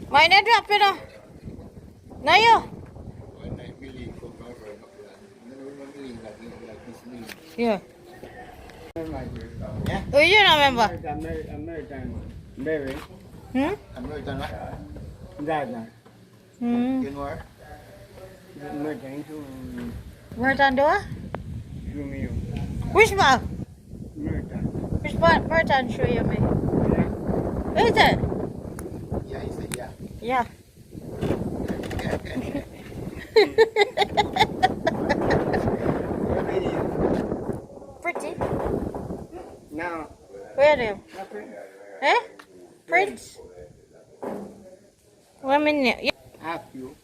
Mày nên drop it on. Này yo. Yeah. Oh, you don't remember? American baby. American what? That. In where? American to Merton do? me. Which one? American. Which part Merton show you me? Yeah. Is it? Yeah, he said yeah. Yeah. Pretty. Now. Where are you? Nothing. Eh? Prince? 1 minute. Yeah. Ask you.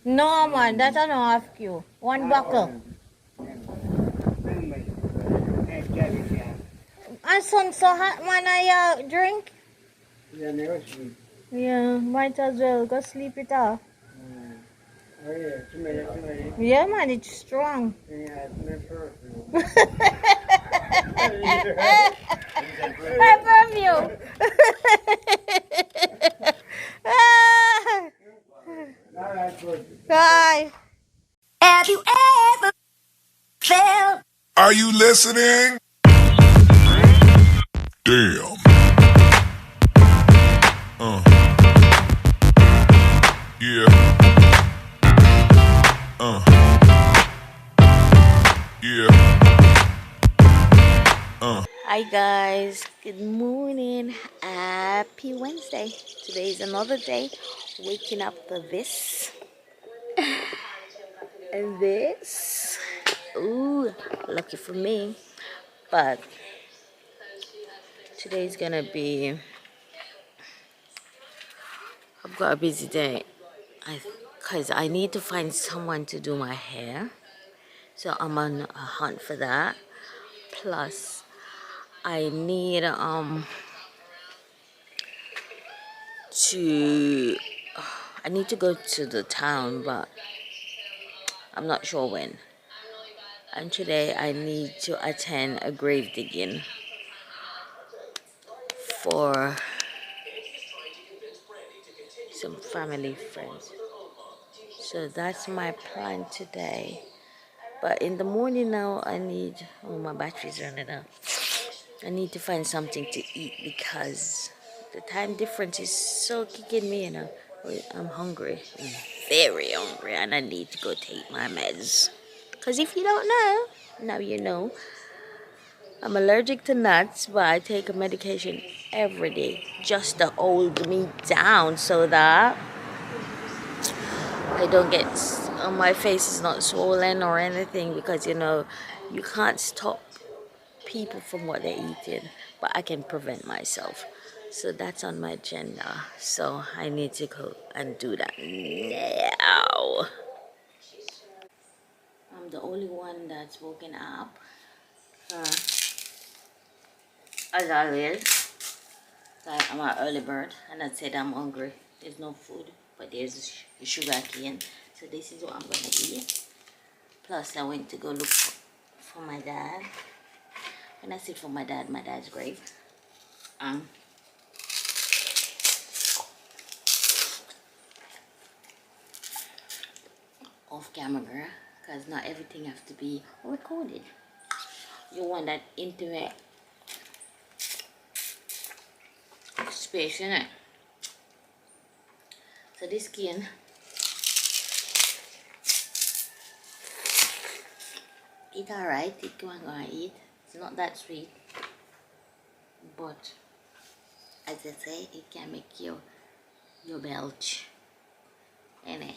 No man, that's not half Q. One buckle. And sun so hot man I drink? Yeah, never sleep. Yeah, might as well go sleep it off. Oh yeah, too many. Yeah man, it's strong. Yeah, it's never. My perfume. Alright, good. Bye. Have you ever felt? Are you listening? Damn. Yeah. Yeah. Hi guys, good morning. Happy Wednesday. Today is another day. Waking up for this and this. Ooh, lucky for me. But today's gonna be, I've got a busy day. Because I need to find someone to do my hair. So I'm on a hunt for that. Plus, I need to go to the town, but I'm not sure when. And today I need to attend a grave digging for some family friends. So that's my plan today. But in the morning now my battery's running out. I need to find something to eat because the time difference is so kicking me, I'm hungry. I'm very hungry and I need to go take my meds. Because if you don't know, now you know. I'm allergic to nuts, but I take a medication every day just to hold me down so that I don't get, my face is not swollen or anything, because you can't stop people from what they're eating, but I can prevent myself. So that's on my agenda. So I need to go and do that now. I'm the only one that's woken up. As always, I'm an early bird, and I said I'm hungry. There's no food, but there's sugar cane. So this is what I'm gonna eat. Plus, I went to go look for my dad. When I said for my dad's grave. Off camera, girl, because not everything has to be recorded. You want that intimate space, innit? So this skin, it's alright. It can go and eat. It's not that sweet, but as I say, it can make you belch, innit?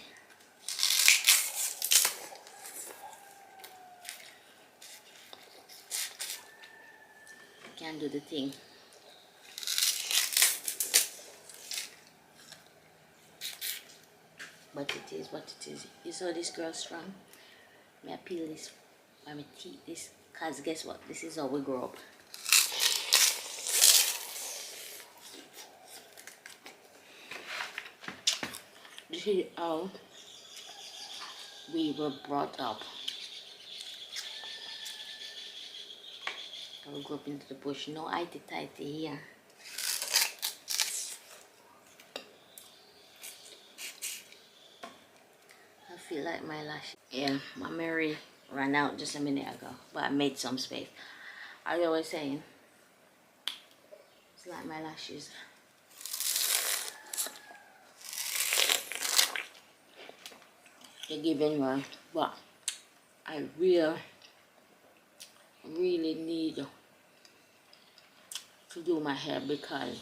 Can do the thing. But it is what it is. You saw this girl strong? May I peel this by my teeth, this, cause guess what? This is how we grow up. This is how we were brought up. I will go up into the bush. No itty tighty here. I feel like my lash. Yeah, my Mary ran out just a minute ago, but I made some space. As I was saying, it's like my lashes. They're giving well, but I really need to do my hair because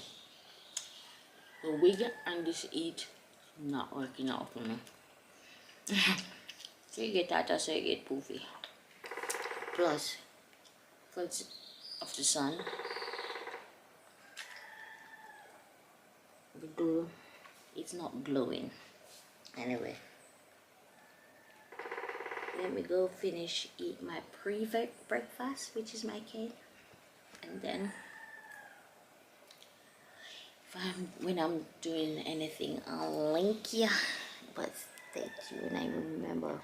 the wig and this heat not working out for me. So you get hotter, so you get poofy. Plus, because of the sun, the glue, it's not glowing. Anyway, let me go eat my breakfast, which is my cake, and then when I'm doing anything, I'll link you. But stay tuned and remember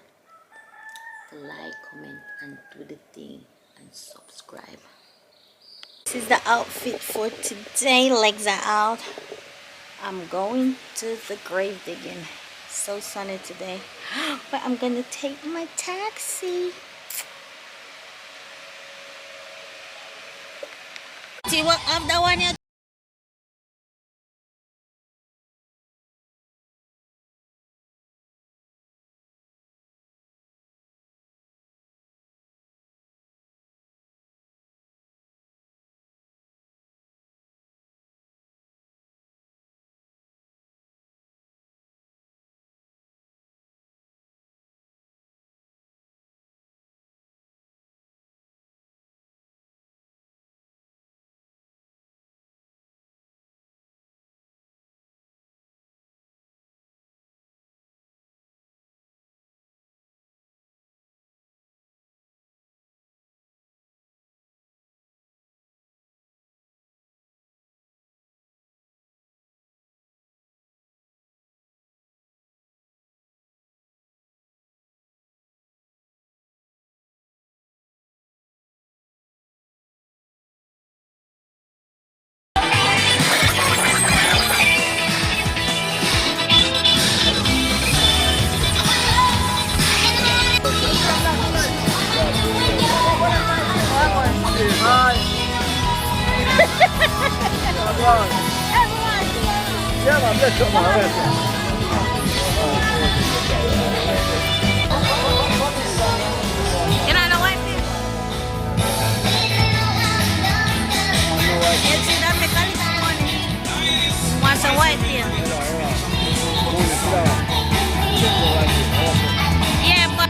to like, comment, and do the thing and subscribe. This is the outfit for today. Legs are out. I'm going to the grave digging. It's so sunny today, but I'm gonna take my taxi. See what I'm the one. Yeah, man, that's what my You know the white thing? You see that make a little money. Want some white thing? Yeah, but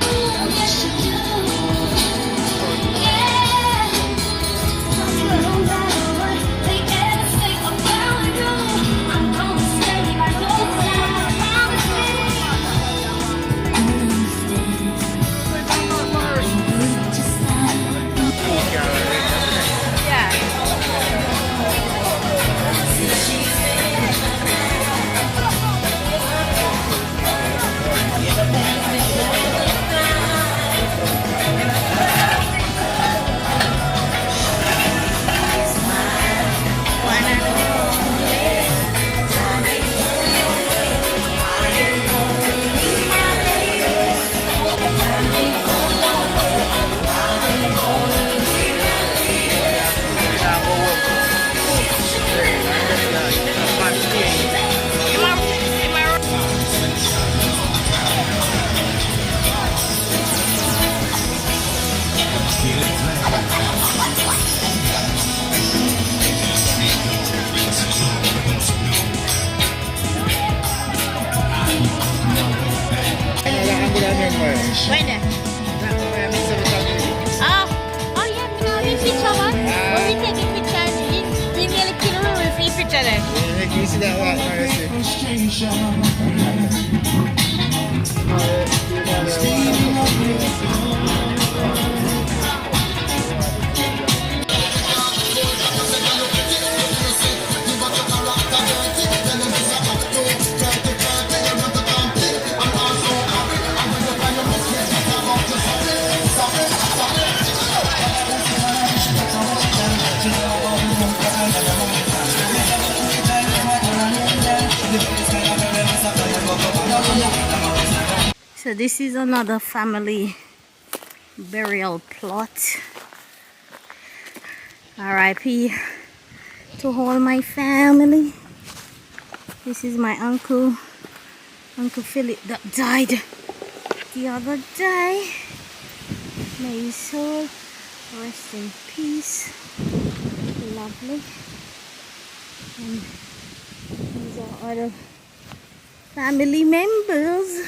when there? Oh yeah, me know the picture man. When we take a picture, we nearly kill her with the picture then. Yeah, you see that one, So this is another family burial plot. R.I.P. to all my family. This is my uncle Philip, that died the other day. May his soul rest in peace. Lovely. And these are other family members.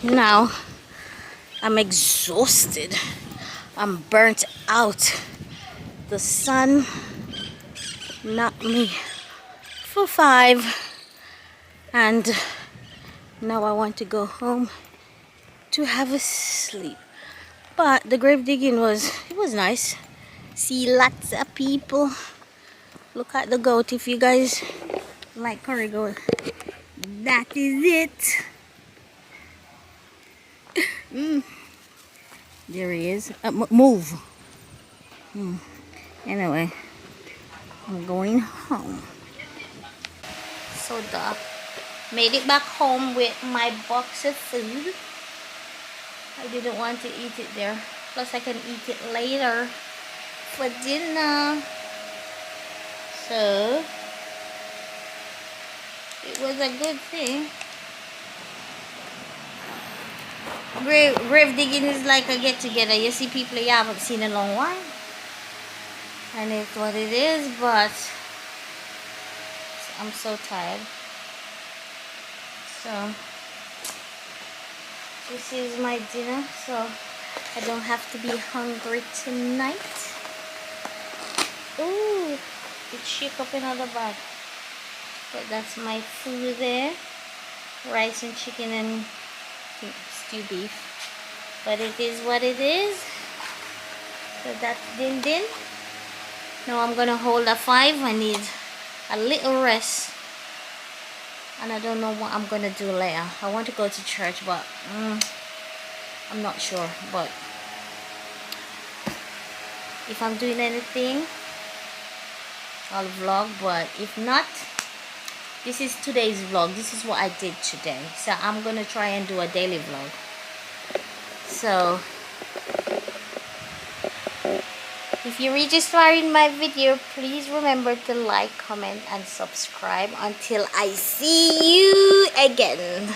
Now I'm exhausted. I'm burnt out. The sun knocked me for 5, and now I want to go home to have a sleep. But the grave digging was nice. See lots of people. Look at the goat. If you guys like curry goat, that is it. There he is. Move. Anyway, I'm going home. So made it back home with my box of food. I didn't want to eat it there. Plus I can eat it later for dinner. So it was a good thing. Grave digging is like a get together. You see people you haven't seen in a long while. And it's what it is, but I'm so tired. So this is my dinner, so I don't have to be hungry tonight. Ooh, it shook up another bag. But that's my food there. Rice and chicken and stew beef. But it is what it is. So that's din. Now I'm gonna hold a 5. I need a little rest. And I don't know what I'm gonna do later. I want to go to church, but I'm not sure. But if I'm doing anything, I'll vlog. But if not, this is today's vlog. This is what I did today. So I'm gonna try and do a daily vlog. So if you register in my video, please remember to like, comment, and subscribe. Until I see you again.